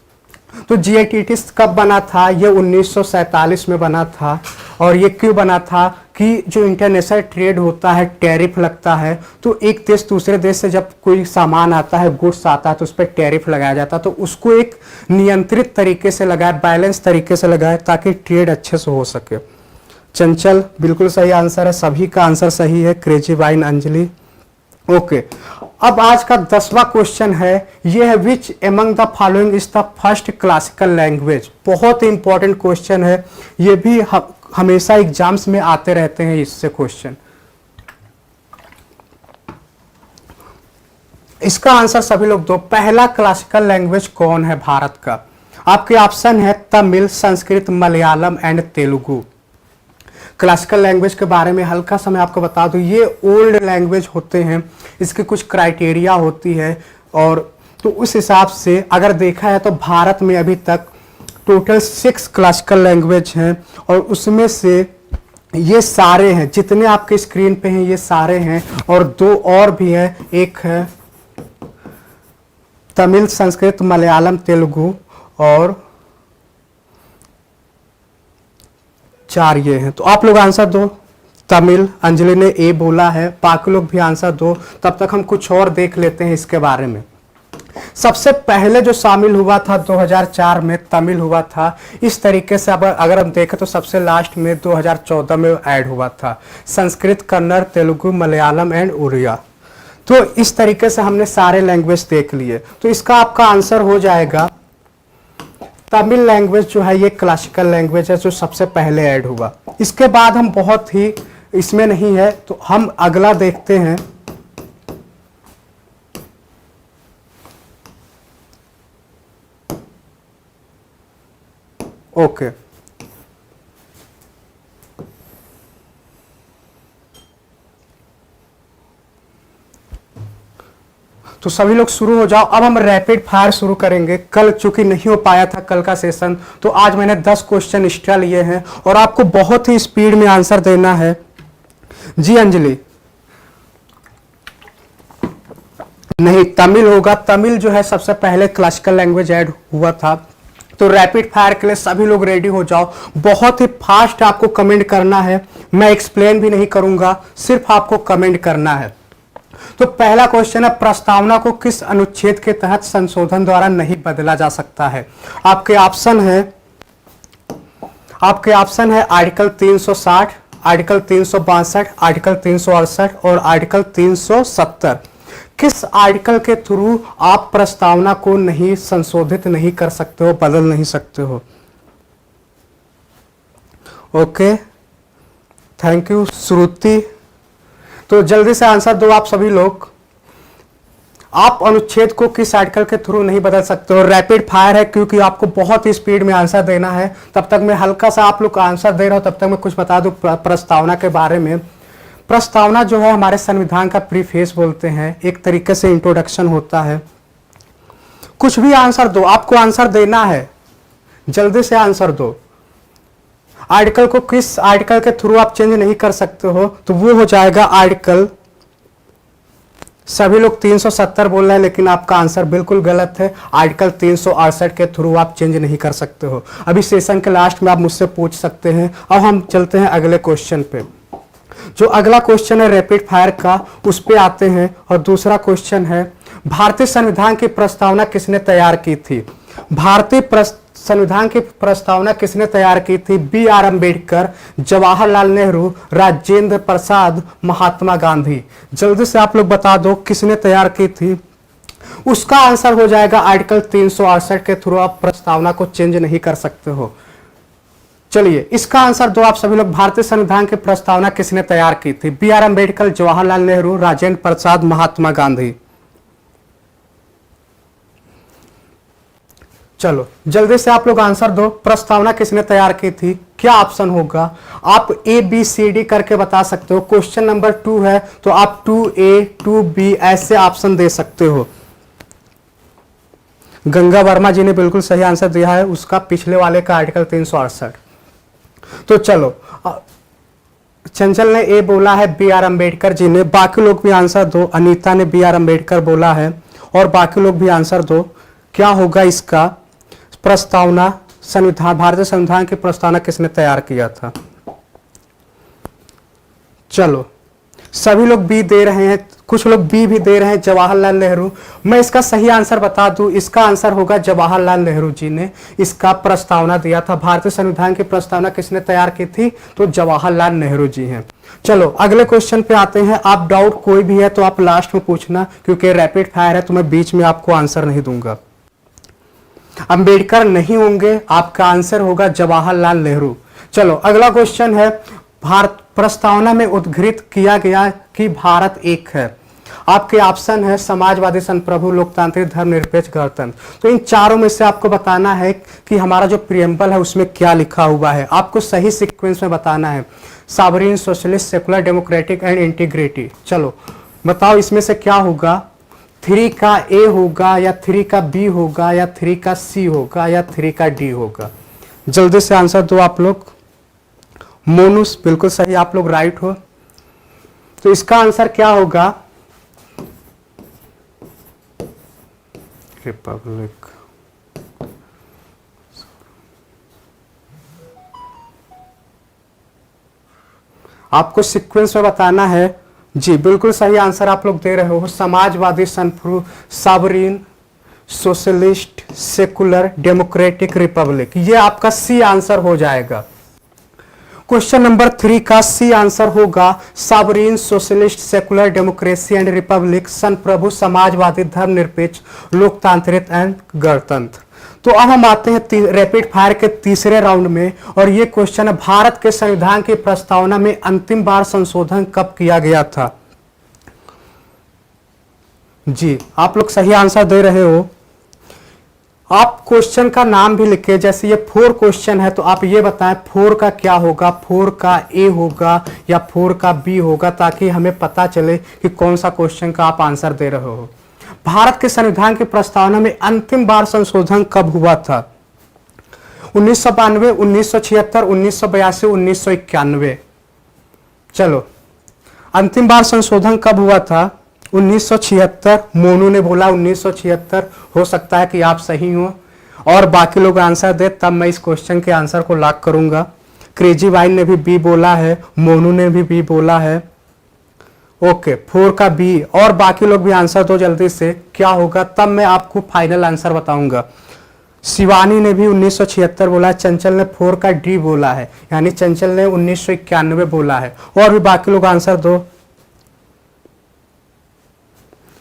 तो GATT कब बना था? ये 1947 में बना था। और ये क्यों बना था कि जो इंटरनेशनल ट्रेड होता है, टैरिफ लगता है, तो एक देश दूसरे देश से जब कोई सामान आता है, गुड्स आता है, तो उस पर टैरिफ लगाया जाता है। तो उसको एक नियंत्रित तरीके से लगाए, बैलेंस तरीके से लगाए, ताकि ट्रेड अच्छे से हो सके। चंचल बिल्कुल सही आंसर है, सभी का आंसर सही है, क्रेजी वाइन अंजलि। ओके, अब आज का 10वां क्वेश्चन है, ये है which among the following is the first classical language. बहुत इंपॉर्टेंट क्वेश्चन है, ये भी हमेशा एग्जाम्स में आते रहते हैं इससे क्वेश्चन। इसका आंसर सभी लोग दो। पहला क्लासिकल लैंग्वेज कौन है भारत का? आपके ऑप्शन है Tamil, Sanskrit, Malayalam and Telugu. Classical language के बारे में हल्का सा मैं आपको बता दूं, ये ओल्ड लैंग्वेज होते हैं, इसकी कुछ क्राइटेरिया होती है। और तो उस हिसाब से अगर देखा है तो भारत में अभी तक टोटल 6 क्लासिकल लैंग्वेज हैं। और उसमें से ये सारे हैं, जितने आपके स्क्रीन पे हैं ये सारे हैं। और 2 और भी हैं, एक है तमिल, संस्कृत, मलयालम, तेलुगु, और 4 ये हैं। तो आप लोग आंसर दो। तमिल, अंजलि ने ए बोला है, बाकी लोग भी आंसर दो। तब तक हम कुछ और देख लेते हैं इसके बारे में। सबसे पहले जो शामिल हुआ था 2004 में तमिल हुआ था। इस तरीके से अगर हम देखें तो सबसे लास्ट में 2014 में ऐड हुआ था। संस्कृत, कन्नड़, तेलुगु, मलयालम एंड उड़िया। तो इस तरीके से हमने सारे लैंग्वेज देख लिए। तो इसका आपका आंसर हो जाएगा तमिल लैंग्वेज जो है ये क्लासिकल लैंग्वेज है जो सबसे पहले ऐड हुआ। इसके बाद हम बहुत ही इसमें नहीं है तो हम अगला देखते हैं। ओके, तो सभी लोग शुरू हो जाओ। अब हम रैपिड फायर शुरू करेंगे। कल चूंकि नहीं हो पाया था कल का सेशन, तो आज मैंने 10 क्वेश्चन एक्स्ट्रा लिए हैं और आपको बहुत ही स्पीड में आंसर देना है। जी अंजलि, नहीं तमिल होगा। तमिल जो है सबसे पहले क्लासिकल लैंग्वेज ऐड हुआ था। तो रैपिड फायर के लिए सभी लोग रेडी हो जाओ। बहुत ही फास्ट आपको कमेंट करना है, मैं एक्सप्लेन भी नहीं करूंगा, सिर्फ आपको कमेंट करना है। तो पहला क्वेश्चन है, प्रस्तावना को किस अनुच्छेद के तहत संशोधन द्वारा नहीं बदला जा सकता है? आपके ऑप्शन है आर्टिकल 360, आर्टिकल 362, आर्टिकल 368 और आर्टिकल 370। किस आर्टिकल के थ्रू आप प्रस्तावना को नहीं संशोधित नहीं कर सकते हो, बदल नहीं सकते हो? ओके, थैंक यू श्रुति। तो जल्दी से आंसर दो आप सभी लोग। आप अनुच्छेद को किस आर्टिकल के थ्रू नहीं बदल सकते हो? रैपिड फायर है क्योंकि आपको बहुत ही स्पीड में आंसर देना है। तब तक मैं हल्का सा आप लोग आंसर दे रहा हूं, तब तक मैं कुछ बता दूं प्रस्तावना के बारे में। प्रस्तावना जो है हमारे संविधान का प्रीफेस बोलते हैं, एक तरीके से इंट्रोडक्शन होता है। कुछ भी आंसर दो, आपको आंसर देना है, जल्दी से आंसर दो। आर्टिकल को किस आर्टिकल के थ्रू आप चेंज नहीं कर सकते हो? तो वो हो जाएगा आर्टिकल, सभी लोग 370 बोल रहे हैं लेकिन आपका आंसर बिल्कुल गलत है। आर्टिकल 368 के थ्रू आप चेंज नहीं कर सकते हो। अभी सेशन के लास्ट में आप मुझसे पूछ सकते हैं। अब हम चलते हैं अगले क्वेश्चन पे। जो अगला क्वेश्चन है रैपिड फायर का, उस पे आते हैं। और दूसरा क्वेश्चन है, भारतीय संविधान की प्रस्तावना किसने तैयार की थी? भारतीय संविधान की प्रस्तावना किसने तैयार की थी? B are Ambedkar, Jawaharlal Nehru, Rajendra Prasad, Mahatma Gandhi. जल्दी से आप लोग बता दो किसने तैयार की थी। उसका आंसर हो जाएगा आर्टिकल 368 के थ्रू आप प्रस्तावना को चेंज नहीं कर सकते हो। चलिए इसका आंसर दो आप सभी लोग। भारतीय संविधान की प्रस्तावना किसने तैयार की थी? B are Ambedkar, Jawaharlal Nehru, Rajendra Prasad, Mahatma Gandhi. चलो जल्दी से आप लोग आंसर दो। प्रस्तावना किसने तैयार की थी? क्या ऑप्शन होगा? आप ए बी सी डी करके बता सकते हो। क्वेश्चन नंबर 2 है तो आप 2A 2B ऐसे ऑप्शन दे सकते हो। गंगा वर्मा जी ने बिल्कुल सही आंसर दिया है, उसका पिछले वाले का आर्टिकल 368। तो चलो, चंचल ने ए बोला है, बी आर अम्बेडकर जी ने। बाकी लोग भी आंसर दो। अनीता ने बी आर अम्बेडकर बोला है और बाकी लोग भी आंसर दो। क्या होगा इसका? प्रस्तावना, संविधान, भारतीय संविधान की प्रस्तावना किसने तैयार किया था? चलो सभी लोग बी दे रहे हैं, कुछ लोग बी भी दे रहे हैं, जवाहरलाल नेहरू। मैं इसका सही आंसर बता दूं, इसका आंसर होगा जवाहरलाल नेहरू जी ने इसका प्रस्तावना दिया था। भारतीय संविधान की प्रस्तावना किसने तैयार की थी? तो जवाहरलाल नेहरू जी हैं। चलो अगले क्वेश्चन पे आते हैं। आप डाउट कोई भी है तो आप लास्ट में पूछना, क्योंकि रैपिड फायर है तो मैं बीच में आपको आंसर नहीं दूंगा। अंबेडकर नहीं होंगे, आपका आंसर होगा जवाहरलाल नेहरू। चलो अगला क्वेश्चन है, भारत प्रस्तावना में उद्धृत किया गया कि भारत एक है। आपके ऑप्शन है समाजवादी, संप्रभु, लोकतांत्रिक, धर्मनिरपेक्ष, गणतंत्र। तो इन चारों में से आपको बताना है कि हमारा जो प्रियम्बल है उसमें क्या लिखा हुआ है। आपको सही सीक्वेंस में बताना है। Sovereign, socialist, secular, democratic and integrity. चलो बताओ इसमें से क्या होगा? 3 का ए होगा या 3 का बी होगा या 3 का सी होगा या 3 का डी होगा? जल्दी से आंसर दो आप लोग। मोनुस बिल्कुल सही, आप लोग राइट हो। तो इसका आंसर क्या होगा? रिपब्लिक। आपको सीक्वेंस में बताना है। जी बिल्कुल सही आंसर आप लोग दे रहे हो। समाजवादी, संप्रभु, sovereign, socialist, secular, democratic, Republic. ये आपका सी आंसर हो जाएगा। क्वेश्चन नंबर 3 का सी आंसर होगा sovereign, socialist, secular, democracy and Republic, संप्रभु, समाजवादी, धर्मनिरपेक्ष, लोकतांत्रिक एंड गणतंत्र। तो अब हम आते हैं रैपिड फायर के तीसरे राउंड में, और ये क्वेश्चन है, भारत के संविधान की प्रस्तावना में अंतिम बार संशोधन कब किया गया था? जी आप लोग सही आंसर दे रहे हो। आप क्वेश्चन का नाम भी लिखे, जैसे ये 4 क्वेश्चन है तो आप ये बताएं 4 का क्या होगा, 4 का ए होगा या 4 का बी होगा, ताकि हमें पता चले कि कौन सा क्वेश्चन का आप आंसर दे रहे हो। भारत के संविधान की प्रस्तावना में अंतिम बार संशोधन कब हुआ था? 1992, 1976, 1982, 1991। चलो, अंतिम बार संशोधन कब हुआ था? 1976। मोनू ने बोला 1976, हो सकता है कि आप सही हो और बाकी लोग आंसर दे, तब मैं इस क्वेश्चन के आंसर को लॉक करूंगा। क्रेजी वाइन ने भी बी बोला है, मोनू ने भी बी बोला है। ओके, 4 का बी, और बाकी लोग भी आंसर दो जल्दी से, क्या होगा, तब मैं आपको फाइनल आंसर बताऊंगा। शिवानी ने भी 1976 बोला है, चंचल ने 4 का डी बोला है, यानी चंचल ने 1991 बोला है, और भी बाकी लोग आंसर दो।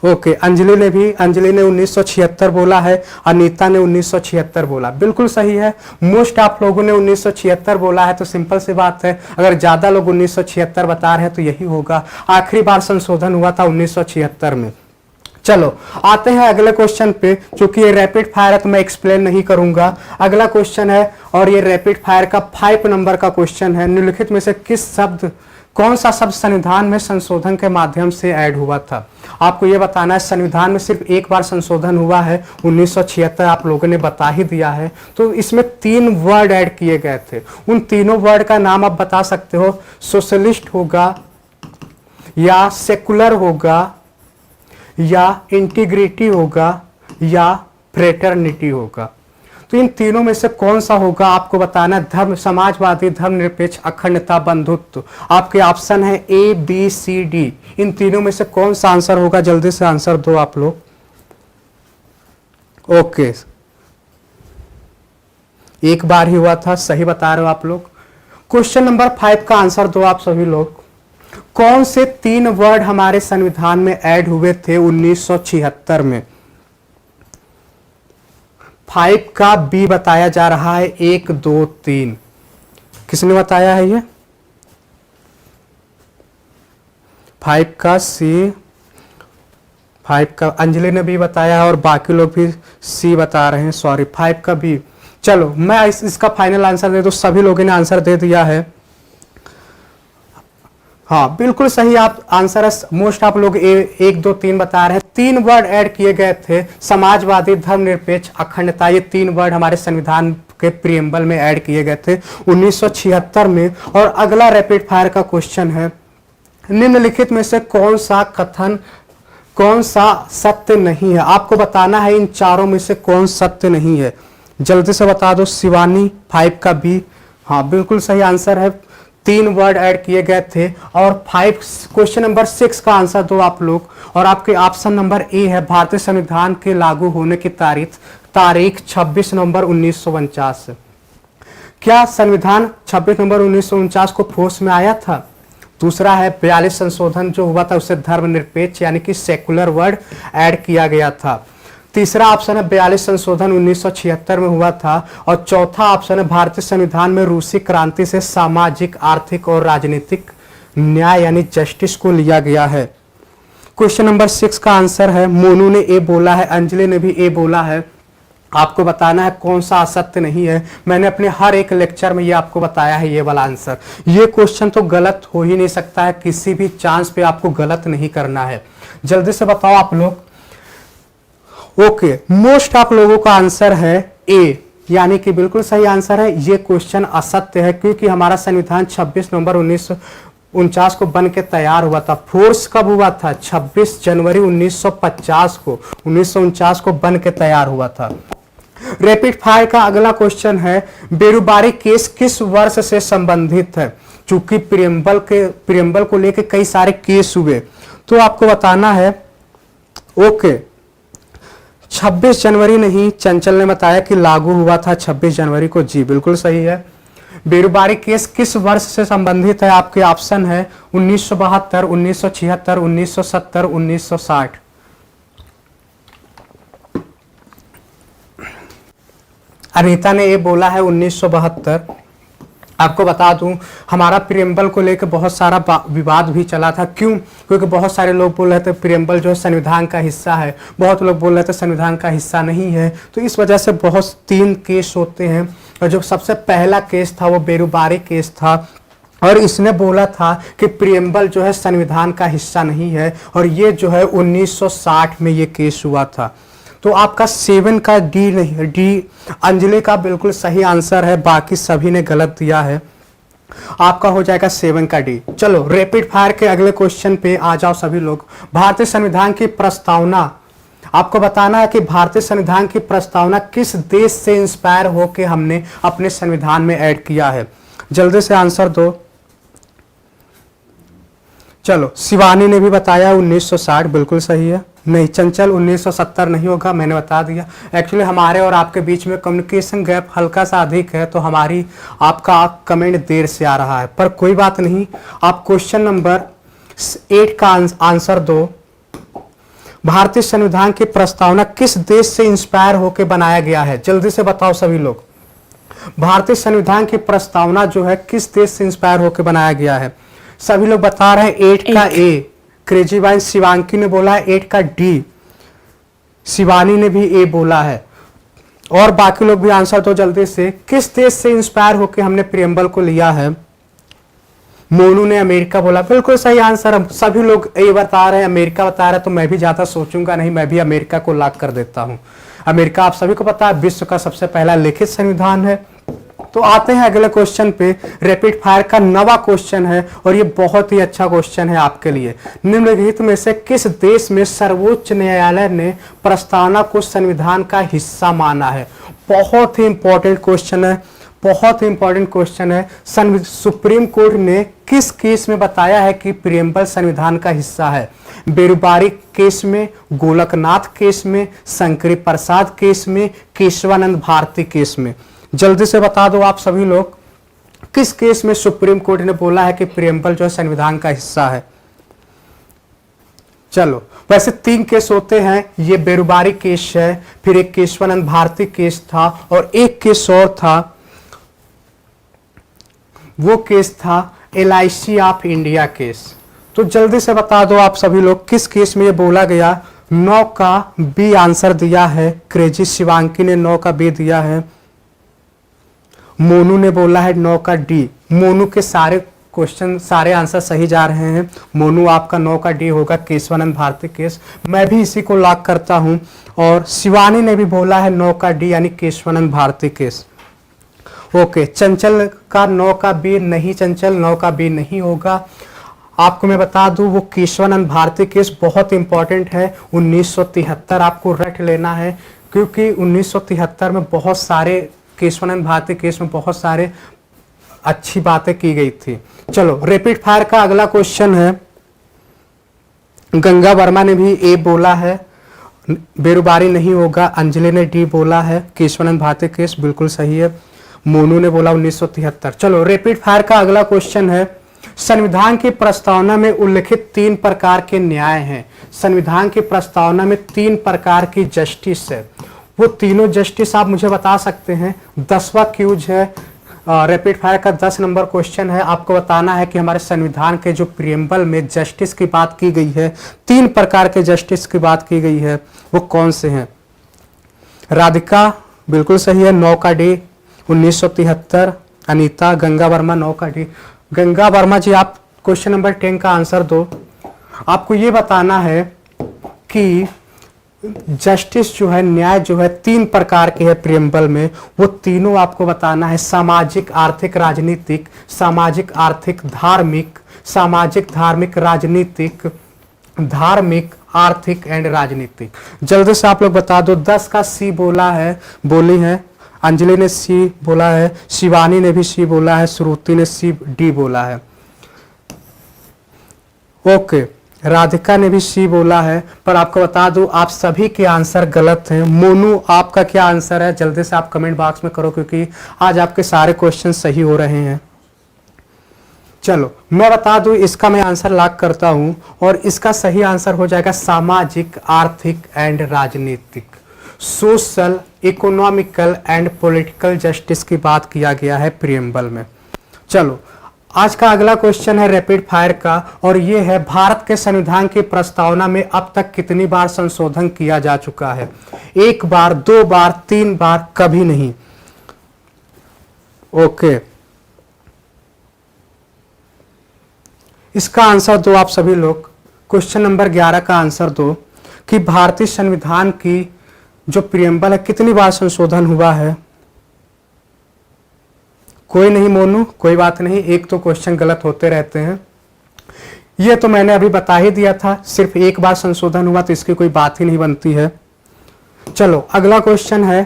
ओके, अंजलि ने 1976 बोला है, अनीता ने 1976 बोला, बिल्कुल सही है। मोस्ट आप लोगों ने 1976 बोला है, तो सिंपल सी बात है, अगर ज्यादा लोग 1976 बता रहे हैं तो यही होगा। आखिरी बार संशोधन हुआ था 1976 में। चलो आते हैं अगले क्वेश्चन पे, क्योंकि ये रैपिड फायर है तो मैं एक्सप्लेन नहीं करूंगा। अगला क्वेश्चन है, और ये रैपिड फायर का 5 नंबर का क्वेश्चन है। निम्नलिखित में से कौन सा शब्द संविधान में संशोधन के माध्यम से ऐड हुआ था? आपको यह बताना है, संविधान में सिर्फ एक बार संशोधन हुआ है, 1976, आप लोगों ने बता ही दिया है। तो इसमें 3 वर्ड ऐड किए गए थे, उन तीनों वर्ड का नाम आप बता सकते हो। सोशलिस्ट होगा, या सेकुलर होगा, या इंटीग्रिटी होगा, या फ्रेटर्निटी होगा। तो इन तीनों में से कौन सा होगा आपको बताना। धर्म, समाजवादी, धर्मनिरपेक्ष, अखंडता, बंधुत्व। आपके ऑप्शन है ए, बी, सी, डी। इन तीनों में से कौन सा आंसर होगा? जल्दी से आंसर दो आप लोग। ओके, एक बार ही हुआ था, सही बता रहे हो आप लोग। क्वेश्चन नंबर 5 का आंसर दो आप सभी लोग। कौन से 3 वर्ड हमारे संविधान में ऐड हुए थे 1976 में? 5 का बी बताया जा रहा है, 1, 2, 3। किसने बताया है ये? 5 का सी, 5 का अंजलि ने भी बताया है, और बाकी लोग भी सी बता रहे हैं, सॉरी 5 का बी। चलो मैं इसका फाइनल आंसर दे दूं, सभी लोगों ने आंसर दे दिया है। हाँ बिल्कुल सही आप आंसर है। मोस्ट आप लोग 1, 2, 3 बता रहे हैं। 3 वर्ड ऐड किए गए थे, समाजवादी, धर्मनिरपेक्ष, अखंडता। ये 3 वर्ड हमारे संविधान के प्रियम्बल में ऐड किए गए थे 1976 में। और अगला रैपिड फायर का क्वेश्चन है, निम्नलिखित में से कौन सा सत्य नहीं है? आपको बताना है इन चारों में से कौन सत्य नहीं है। जल्दी से बता दो। शिवानी 5 का बी, हाँ बिल्कुल सही आंसर है। 3 वर्ड ऐड किए गए थे। और क्वेश्चन नंबर 6 का आंसर दो आप लोग। और आपके ऑप्शन नंबर ए है, भारतीय संविधान के लागू होने की तारीख 26 नवंबर 1949। क्या संविधान 26 नवंबर 1949 को फोर्स में आया था? दूसरा है 42 संशोधन जो हुआ था उससे धर्मनिरपेक्ष यानी कि सेकुलर वर्ड ऐड किया गया था। तीसरा ऑप्शन है 42 संशोधन 1976 में हुआ था। और चौथा ऑप्शन है भारतीय संविधान में रूसी क्रांति से सामाजिक, आर्थिक और राजनीतिक न्याय यानी जस्टिस को लिया गया है। क्वेश्चन नंबर 6 का आंसर है, मोनू ने ए बोला है, अंजलि ने भी ए बोला है। आपको बताना है कौन सा असत्य नहीं है। मैंने अपने हर एक लेक्चर में ये आपको बताया है ये वाला आंसर। ये क्वेश्चन तो गलत हो ही नहीं सकता है, किसी भी चांस पे आपको गलत नहीं करना है। जल्दी से बताओ आप लोग। ओके, मोस्ट आप लोगों का आंसर है ए, यानी कि बिल्कुल सही आंसर है। ये क्वेश्चन असत्य है क्योंकि हमारा संविधान 26 नवंबर 1949 को बन के तैयार हुआ था। फोर्स कब हुआ था? 26 जनवरी 1950 को, 1949 को बन के तैयार हुआ था। रैपिड फायर का अगला क्वेश्चन है, बेरोजगारी केस किस वर्ष से संबंधित है? चूंकि प्रियम्बल को लेकर कई सारे केस हुए तो आपको बताना है। ओके, 26 जनवरी नहीं, चंचल ने बताया कि लागू हुआ था 26 जनवरी को। जी बिल्कुल सही है। बेरोजगारी केस किस वर्ष से संबंधित है? आपके ऑप्शन है 1972, 1976, 1970, 1960। अनीता ने ये बोला है 1972, आपको बता दूं, हमारा प्रियम्बल को लेकर बहुत सारा विवाद भी चला था। क्यों? क्योंकि बहुत सारे लोग बोल रहे थे प्रियम्बल जो है संविधान का हिस्सा है, बहुत लोग बोल रहे थे संविधान का हिस्सा नहीं है। तो इस वजह से बहुत 3 केस होते हैं, और जो सबसे पहला केस था वो बेरुबारी केस था, और इसने बोला था कि प्रियम्बल जो है संविधान का हिस्सा नहीं है, और ये जो है 1960 में ये केस हुआ था। तो आपका 7 का डी नहीं है, डी अंजलि का बिल्कुल सही आंसर है, बाकी सभी ने गलत दिया है। आपका हो जाएगा 7 का डी। चलो रैपिड फायर के अगले क्वेश्चन पे आ जाओ सभी लोग। भारतीय संविधान की प्रस्तावना, आपको बताना है कि भारतीय संविधान की प्रस्तावना किस देश से इंस्पायर होकर हमने अपने संविधान में ऐड किया है। जल्दी से आंसर दो। चलो शिवानी ने भी बताया 1960, बिल्कुल सही है। नहीं, चंचल 1970 नहीं होगा, मैंने बता दिया। एक्चुअली हमारे और आपके बीच में कम्युनिकेशन गैप हल्का सा अधिक है, तो हमारी आपका कमेंट देर से आ रहा है, पर कोई बात नहीं। आप क्वेश्चन नंबर 8 का आंसर दो। भारतीय संविधान की प्रस्तावना किस देश से इंस्पायर होकर बनाया गया है? जल्दी से बताओ सभी लोग। भारतीय संविधान की प्रस्तावना जो है किस देश से इंस्पायर होकर बनाया गया है? सभी लोग बता रहे हैं 8 का ए, क्रेजी बाइन शिवांकी ने बोला है 8 का डी, शिवानी ने भी ए बोला है, और बाकी लोग भी आंसर दो जल्दी से। किस देश से इंस्पायर होकर हमने प्रियम्बल को लिया है? मोनू ने अमेरिका बोला, बिल्कुल सही आंसर। सभी लोग ए बता रहे हैं, अमेरिका बता रहे हैं, तो मैं भी ज्यादा सोचूंगा नहीं, मैं भी अमेरिका को लॉक कर देता हूं। अमेरिका आप सभी को पता है विश्व का सबसे पहला लिखित संविधान है। तो आते हैं अगले क्वेश्चन पे। रैपिड फायर का 9वां क्वेश्चन है, और ये बहुत ही अच्छा क्वेश्चन है आपके लिए। निम्नलिखित में से किस देश में सर्वोच्च न्यायालय ने प्रस्तावना को संविधान का हिस्सा माना है? बहुत ही इंपॉर्टेंट क्वेश्चन है, बहुत ही इंपॉर्टेंट क्वेश्चन है। सुप्रीम कोर्ट ने किस केस में बताया है कि प्रियम्बल संविधान का हिस्सा है? बेरुबारी केस में, गोलकनाथ केस में, शंकरी प्रसाद केस में, केशवानंद भारती केस में? जल्दी से बता दो आप सभी लोग, किस केस में सुप्रीम कोर्ट ने बोला है कि प्रियम्बल जो है संविधान का हिस्सा है? चलो, वैसे 3 केस होते हैं, ये बेरुबारी केस है, फिर एक केशवानंद भारती केस था, और एक केस और था, वो केस था LIC ऑफ इंडिया केस। तो जल्दी से बता दो आप सभी लोग, किस केस में ये बोला गया? 9 का बी आंसर दिया है क्रेजी शिवांकी ने, 9 का बी दिया है। मोनू ने बोला है 9 का डी। मोनू के सारे क्वेश्चन, सारे आंसर सही जा रहे हैं। मोनू आपका 9 का डी होगा, केशवानंद भारती केस। मैं भी इसी को लॉक करता हूं। और शिवानी ने भी बोला है 9 का डी, यानी केशवानंद भारती केस। ओके, चंचल का 9 का बी नहीं, चंचल 9 का बी नहीं होगा। आपको मैं बता दूं, वो केशवानंद भारती केस बहुत इंपॉर्टेंट है। 1973 आपको रट लेना है, क्योंकि 1973 में बहुत सारे, केशवानंद भारती केस में बहुत सारे अच्छी बातें की गई थी। चलो रैपिड फायर का अगला क्वेश्चन है। गंगा वर्मा ने भी ए बोला है, बेरुबारी नहीं होगा। अंजलि ने डी बोला है, केशवानंद भारती केस बिल्कुल सही है। मोनू ने बोला 1973। चलो रैपिड फायर का अगला क्वेश्चन है। संविधान की प्रस्तावना में उल्लिखित 3 प्रकार के न्याय हैं। संविधान की प्रस्तावना में 3 प्रकार की जस्टिस है, वो तीनों जस्टिस आप मुझे बता सकते हैं। 10वां क्यूज है, रैपिड फायर का 10 नंबर क्वेश्चन है। आपको बताना है कि हमारे संविधान के जो प्रियम्बल में जस्टिस की बात की गई है, 3 प्रकार के जस्टिस की बात की गई है, वो कौन से हैं? राधिका बिल्कुल सही है, 9 का डी, 1973। अनीता, गंगा वर्मा 9 का डी। गंगा वर्मा जी आप क्वेश्चन नंबर 10 का आंसर दो। आपको ये बताना है कि जस्टिस जो है, न्याय जो है 3 प्रकार के है प्रियम्बल में, वो तीनों आपको बताना है। सामाजिक, आर्थिक, राजनीतिक। सामाजिक, आर्थिक, धार्मिक। सामाजिक, धार्मिक, राजनीतिक। धार्मिक, आर्थिक एंड राजनीतिक। जल्दी से आप लोग बता दो। 10 का सी बोला है, बोली है। अंजलि ने सी बोला है, शिवानी ने भी सी बोला है, श्रुति ने सी डी बोला है। ओके, राधिका ने भी सी बोला है, पर आपको बता दूं आप सभी के आंसर गलत हैं। मोनू आपका क्या आंसर है? जल्दी से आप कमेंट बॉक्स में करो, क्योंकि आज आपके सारे क्वेश्चन सही हो रहे हैं। चलो मैं बता दूं, इसका मैं आंसर लॉक करता हूं, और इसका सही आंसर हो जाएगा सामाजिक, आर्थिक एंड राजनीतिक। Social, economical and political justice की बात किया गया है प्रियम्बल में। चलो, आज का अगला क्वेश्चन है रैपिड फायर का, और ये है भारत के संविधान की प्रस्तावना में अब तक कितनी बार संशोधन किया जा चुका है? 1 बार, 2 बार, 3 बार, कभी नहीं। ओके, इसका आंसर दो आप सभी लोग। क्वेश्चन नंबर 11 का आंसर दो कि भारतीय संविधान की जो प्रियम्बल है कितनी बार संशोधन हुआ है? कोई नहीं मोनू, कोई बात नहीं, एक तो क्वेश्चन गलत होते रहते हैं। ये तो मैंने अभी बता ही दिया था, सिर्फ 1 बार संशोधन हुआ तो इसकी कोई बात ही नहीं बनती है। चलो, अगला क्वेश्चन है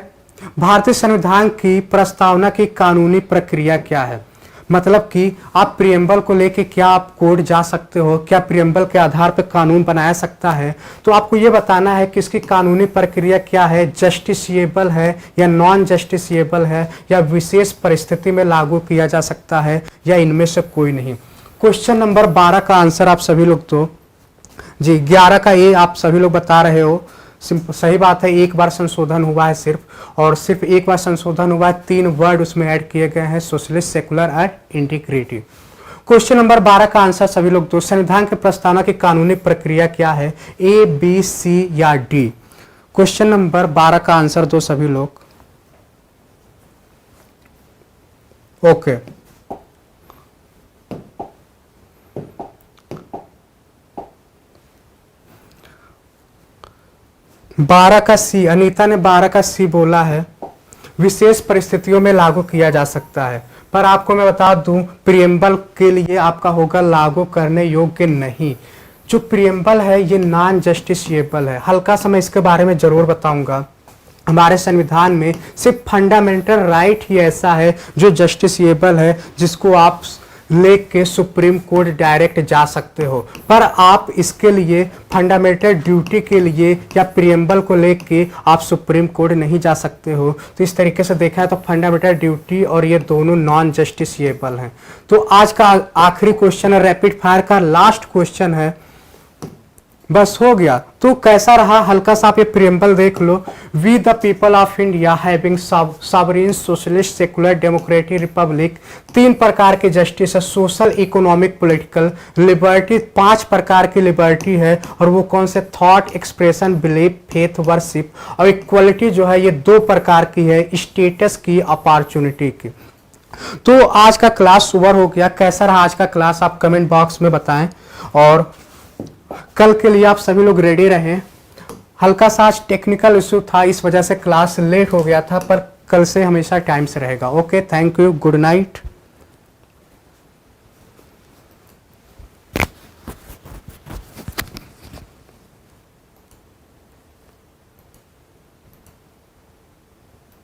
भारतीय संविधान की प्रस्तावना की कानूनी प्रक्रिया क्या है? मतलब कि आप प्रियम्बल को लेके क्या आप कोर्ट जा सकते हो? क्या प्रियम्बल के आधार पर कानून बनाया सकता है? तो आपको ये बताना है कि इसकी कानूनी प्रक्रिया क्या है, जस्टिसिएबल है या नॉन जस्टिसिएबल है, या विशेष परिस्थिति में लागू किया जा सकता है, या इनमें से कोई नहीं। क्वेश्चन नंबर 12 का आंसर आप सभी लोग तो जी 11 का ये आप सभी लोग बता रहे हो, सही बात है। 1 बार संशोधन हुआ है सिर्फ, और सिर्फ 1 बार संशोधन हुआ है, 3 वर्ड उसमें ऐड किए गए हैं, socialist, secular and integrative. Question number 12 का आंसर सभी लोग दो, संविधान की प्रस्तावना की कानूनी प्रक्रिया क्या है? A, B, C या D? क्वेश्चन नंबर 12 का आंसर दो सभी लोग। ओके, बारह का सी, अनीता ने 12 का सी बोला है, विशेष परिस्थितियों में लागू किया जा सकता है। पर आपको मैं बता दूं, प्रियम्बल के लिए आपका होगा लागू करने योग्य नहीं। जो प्रियम्बल है ये नॉन जस्टिसिएबल है। हल्का सा मैं इसके बारे में जरूर बताऊंगा। हमारे संविधान में सिर्फ फंडामेंटल राइट ही ऐसा है जो जस्टिसिएबल है, जिसको आप लेके सुप्रीम कोर्ट डायरेक्ट जा सकते हो। पर आप इसके लिए फंडामेंटल ड्यूटी के लिए या प्रियम्बल को लेके आप सुप्रीम कोर्ट नहीं जा सकते हो। तो इस तरीके से देखा है तो फंडामेंटल ड्यूटी और ये दोनों नॉन जस्टिसिएबल हैं। तो आज का आखिरी क्वेश्चन है, रैपिड फायर का लास्ट क्वेश्चन है, बस हो गया। तो कैसा रहा, हल्का सा आप ये प्रियम्बल देख लो। We the people of India having sovereign, socialist, secular, democratic republic. 3 प्रकार की जस्टिस है, सोशल, इकोनॉमिक, पॉलिटिकल। लिबर्टी 5 प्रकार की लिबर्टी है, और वो कौन से? Thought, expression, belief, faith, worship. और इक्वलिटी जो है ये 2 प्रकार की है, स्टेटस की, अपॉर्चुनिटी की। तो आज का क्लास ओवर हो गया। कैसा रहा आज का क्लास आप कमेंट बॉक्स में बताएं, और कल के लिए आप सभी लोग रेडी रहें। हल्का सा आज टेक्निकल इशू था, इस वजह से क्लास लेट हो गया था, पर कल से हमेशा टाइम से रहेगा। Okay, thank you, good night.